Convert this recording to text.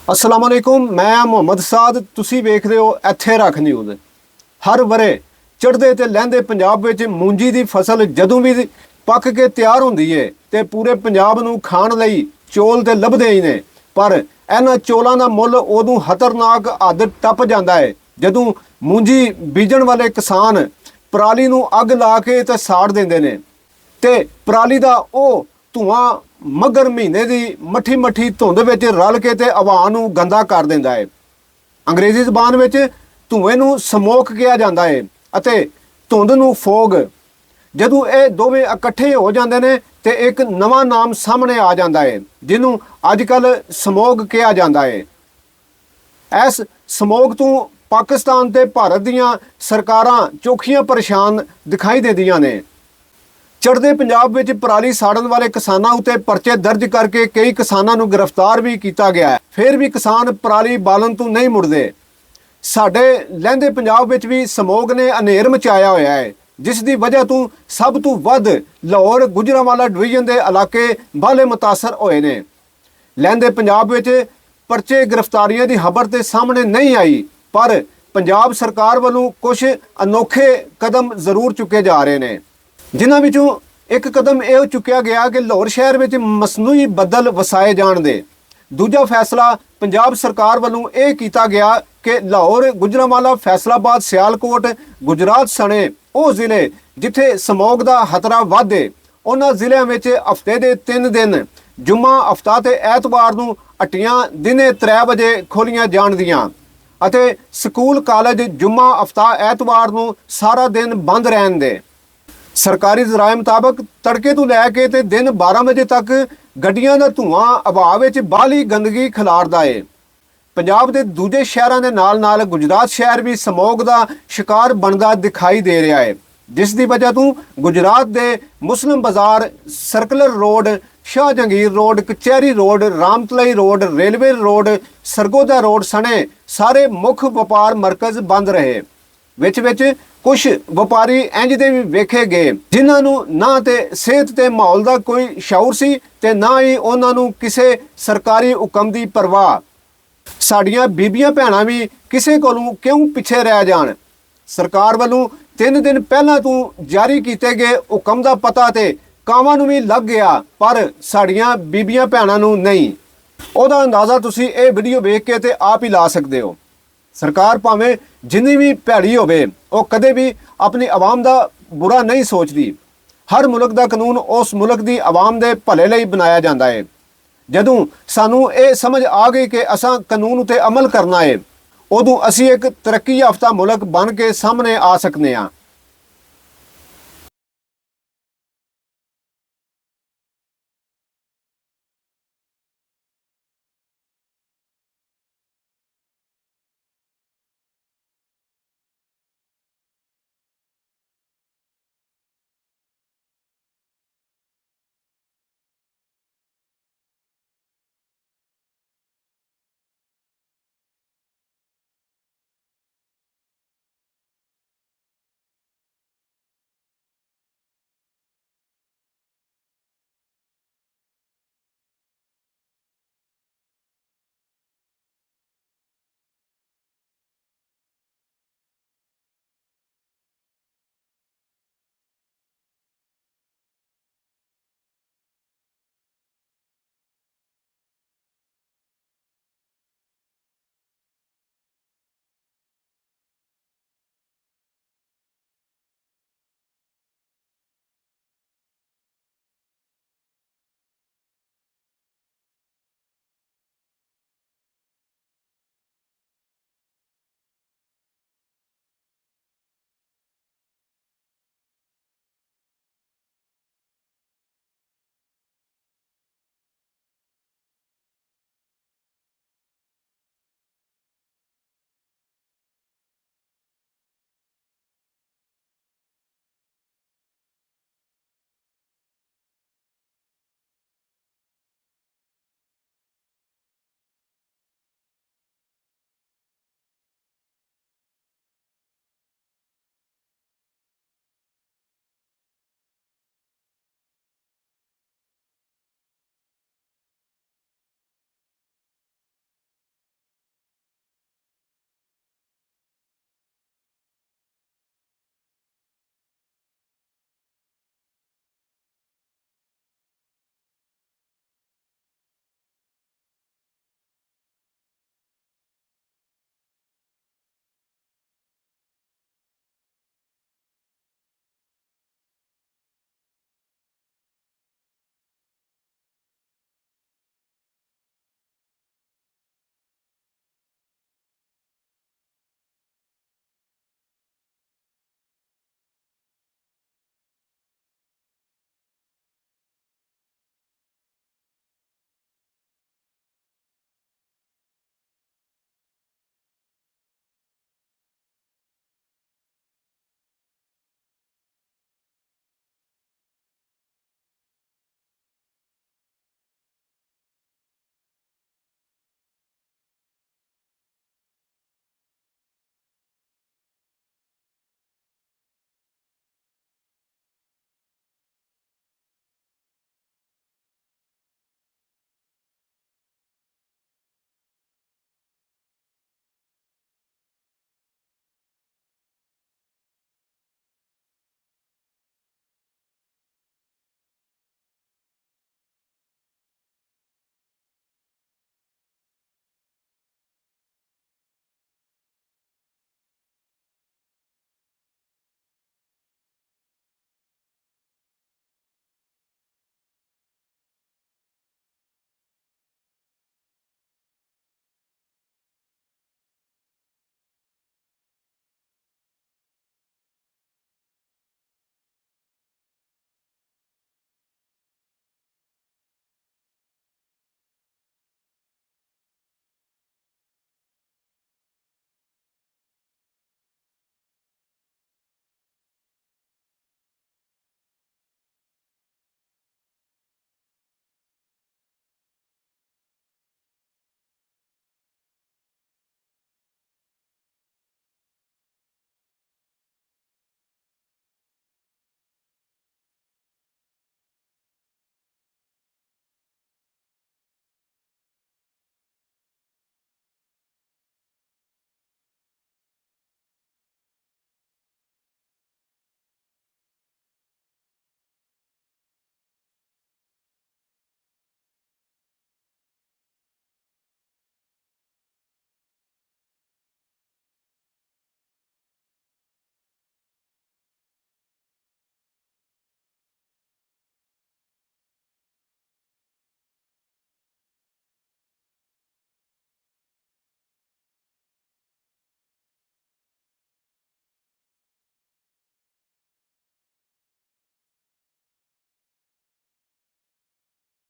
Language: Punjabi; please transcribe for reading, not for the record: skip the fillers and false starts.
अस्सलाम वालेकुम, मैं मुहम्मद साद। तुसी वेख रहे हो ਇੱਥੇ ਰੱਖ ਨਿਊਜ਼। हर वरे चढ़ते तो लहंदे पंजाब विच मूंजी की फसल जदों भी पक के तैयार होंदी है तो पूरे पंजाब नूं खाण लई चौल तो लभदे ही ने। पर इन्हां चौलां दा मुੱਲ उदों खतरनाक हद टप जाता है जदों मूंजी बीजण वाले किसान पराली नूं अग ला के ते साड़ दिंदे ने ते पराली दा ओह धुआं मगर महीने की मट्ठी मट्ठी धुंध विच रल के ते हवा नूं गंदा कर दिंदा है। अंग्रेजी ਜ਼ਬਾਨ ਵਿੱਚ ਧੂਏ ਨੂੰ ਸਮੋਕ ਕਿਹਾ ਜਾਂਦਾ ਹੈ ਅਤੇ ਧੁੰਦ ਨੂੰ ਫੋਗ। ਜਦੋਂ ਇਹ ਦੋਵੇਂ ਇਕੱਠੇ ਹੋ ਜਾਂਦੇ ਨੇ ਤੇ ਇੱਕ ਨਵਾਂ ਨਾਮ ਸਾਹਮਣੇ ਆ ਜਾਂਦਾ ਹੈ ਜਿਹਨੂੰ ਅੱਜ ਕੱਲ ਸਮੋਗ ਕਿਹਾ ਜਾਂਦਾ ਹੈ। ਇਸ ਸਮੋਗ ਤੋਂ ਪਾਕਿਸਤਾਨ ਤੇ ਭਾਰਤ ਦੀਆਂ ਸਰਕਾਰਾਂ ਚੋਖੀਆਂ ਪਰੇਸ਼ਾਨ ਦਿਖਾਈ ਦਿੰਦੀਆਂ ਨੇ। ਚੜ੍ਹਦੇ ਪੰਜਾਬ ਵਿੱਚ ਪਰਾਲੀ ਸਾੜਨ ਵਾਲੇ ਕਿਸਾਨਾਂ ਉੱਤੇ ਪਰਚੇ ਦਰਜ ਕਰਕੇ ਕਈ ਕਿਸਾਨਾਂ ਨੂੰ ਗ੍ਰਿਫਤਾਰ ਵੀ ਕੀਤਾ ਗਿਆ ਹੈ। ਫਿਰ ਵੀ ਕਿਸਾਨ ਪਰਾਲੀ ਬਾਲਣ ਤੋਂ ਨਹੀਂ ਮੁੜਦੇ। ਸਾਡੇ ਲਹਿੰਦੇ ਪੰਜਾਬ ਵਿੱਚ ਵੀ ਸਮੋਗ ਨੇ ਹਨੇਰ ਮਚਾਇਆ ਹੋਇਆ ਹੈ ਜਿਸ ਦੀ ਵਜ੍ਹਾ ਤੋਂ ਸਭ ਤੋਂ ਵੱਧ ਲਾਹੌਰ ਗੁਜਰਾਂਵਾਲਾ ਡਿਵੀਜ਼ਨ ਦੇ ਇਲਾਕੇ ਬਾਲੇ ਮੁਤਾਸਰ ਹੋਏ ਨੇ। ਲਹਿੰਦੇ ਪੰਜਾਬ ਵਿੱਚ ਪਰਚੇ ਗ੍ਰਿਫਤਾਰੀਆਂ ਦੀ ਖਬਰ ਤੇ ਸਾਹਮਣੇ ਨਹੀਂ ਆਈ ਪਰ ਪੰਜਾਬ ਸਰਕਾਰ ਵੱਲੋਂ ਕੁਝ ਅਨੋਖੇ ਕਦਮ ਜ਼ਰੂਰ ਚੁੱਕੇ ਜਾ ਰਹੇ ਨੇ ਜਿਨ੍ਹਾਂ ਵਿੱਚੋਂ ਇੱਕ ਕਦਮ ਇਹ ਚੁੱਕਿਆ ਗਿਆ ਕਿ ਲਾਹੌਰ ਸ਼ਹਿਰ ਵਿੱਚ ਮਸਨੂਈ ਬੱਦਲ ਵਸਾਏ ਜਾਣ ਦੇ। ਦੂਜਾ ਫੈਸਲਾ ਪੰਜਾਬ ਸਰਕਾਰ ਵੱਲੋਂ ਇਹ ਕੀਤਾ ਗਿਆ ਕਿ ਲਾਹੌਰ ਗੁਜਰਾਂਵਾਲਾ ਫੈਸਲਾਬਾਦ ਸਿਆਲਕੋਟ ਗੁਜਰਾਤ ਸਣੇ ਉਹ ਜ਼ਿਲ੍ਹੇ ਜਿੱਥੇ ਸਮੋਗ ਦਾ ਖਤਰਾ ਵੱਧ ਹੈ ਉਹਨਾਂ ਜ਼ਿਲ੍ਹਿਆਂ ਵਿੱਚ ਹਫ਼ਤੇ ਦੇ 3 ਦਿਨ ਜੁਮਾ ਹਫ਼ਤਾ ਤੇ ਐਤਵਾਰ ਨੂੰ ਹੱਟੀਆਂ ਦਿਨੇ 3 ਵਜੇ ਖੋਲੀਆਂ ਜਾਣਦੀਆਂ ਅਤੇ ਸਕੂਲ ਕਾਲਜ ਜੁਮਾ ਹਫ਼ਤਾ ਐਤਵਾਰ ਨੂੰ ਸਾਰਾ ਦਿਨ ਬੰਦ ਰਹਿਣ ਦੇ। ਸਰਕਾਰੀ ਜ਼ਰਾਏ ਮੁਤਾਬਕ ਤੜਕੇ ਤੋਂ ਲੈ ਕੇ ਤੇ ਦਿਨ 12 ਵਜੇ ਤੱਕ ਗੱਡੀਆਂ ਦਾ ਧੂਆਂ ਹਵਾ ਵਿੱਚ ਬਾਹਲੀ ਗੰਦਗੀ ਖਿਲਾਰਦਾ ਏ। ਪੰਜਾਬ ਦੇ ਦੂਜੇ ਸ਼ਹਿਰਾਂ ਦੇ ਨਾਲ ਗੁਜਰਾਤ ਸ਼ਹਿਰ ਵੀ ਸਮੋਗ ਦਾ ਸ਼ਿਕਾਰ ਬਣਦਾ ਦਿਖਾਈ ਦੇ ਰਿਹਾ ਹੈ ਜਿਸ ਦੀ ਵਜ੍ਹਾ ਤੋਂ ਗੁਜਰਾਤ ਦੇ Muslim Bazaar circular road Shah Jahangir road Kachehri road Ramtalai road railway road Sargodha road ਸਣੇ ਸਾਰੇ ਮੁੱਖ ਵਪਾਰ ਮਰਕਜ਼ ਬੰਦ ਰਹੇ। ਵਿੱਚ ਕੁਝ ਵਪਾਰੀ ਇੰਜ ਦੇ ਵੀ ਵੇਖੇ ਗਏ ਜਿਨ੍ਹਾਂ ਨੂੰ ਨਾ ਤੇ ਸਿਹਤ ਤੇ ਮਾਹੌਲ ਦਾ ਕੋਈ ਸ਼ਊਰ ਸੀ ਤੇ ਨਾ ਹੀ ਉਹਨਾਂ ਨੂੰ ਕਿਸੇ ਸਰਕਾਰੀ ਹੁਕਮ ਦੀ ਪਰਵਾਹ। ਸਾਡੀਆਂ ਬੀਬੀਆਂ ਭੈਣਾਂ ਵੀ ਕਿਸੇ ਕੋਲੋਂ ਕਿਉਂ ਪਿੱਛੇ ਰਹਿ ਜਾਣ। ਸਰਕਾਰ ਵੱਲੋਂ 3 ਦਿਨ ਪਹਿਲਾਂ ਤੋਂ ਜਾਰੀ ਕੀਤੇ ਗਏ ਹੁਕਮ ਦਾ ਪਤਾ ਤੇ ਕਾਵਾਂ ਨੂੰ ਵੀ ਲੱਗ ਗਿਆ ਪਰ ਸਾਡੀਆਂ ਬੀਬੀਆਂ ਭੈਣਾਂ ਨੂੰ ਨਹੀਂ। ਉਹਦਾ ਅੰਦਾਜ਼ਾ ਤੁਸੀਂ ਇਹ ਵੀਡੀਓ ਵੇਖ ਕੇ ਤੇ ਆਪ ਹੀ ਲਾ ਸਕਦੇ ਹੋ। ਸਰਕਾਰ ਭਾਵੇਂ ਜਿੰਨੀ ਵੀ ਭੈੜੀ ਹੋਵੇ ਉਹ ਕਦੇ ਵੀ ਆਪਣੀ ਆਵਾਮ ਦਾ ਬੁਰਾ ਨਹੀਂ ਸੋਚਦੀ। ਹਰ ਮੁਲਕ ਦਾ ਕਾਨੂੰਨ ਉਸ ਮੁਲਕ ਦੀ ਆਵਾਮ ਦੇ ਭਲੇ ਲਈ ਬਣਾਇਆ ਜਾਂਦਾ ਹੈ। ਜਦੋਂ ਸਾਨੂੰ ਇਹ ਸਮਝ ਆ ਗਈ ਕਿ ਅਸਾਂ ਕਾਨੂੰਨ ਉਤੇ ਅਮਲ ਕਰਨਾ ਹੈ ਉਦੋਂ ਅਸੀਂ ਇੱਕ ਤਰੱਕੀ ਯਾਫਤਾ ਮੁਲਕ ਬਣ ਕੇ ਸਾਹਮਣੇ ਆ ਸਕਦੇ ਹਾਂ।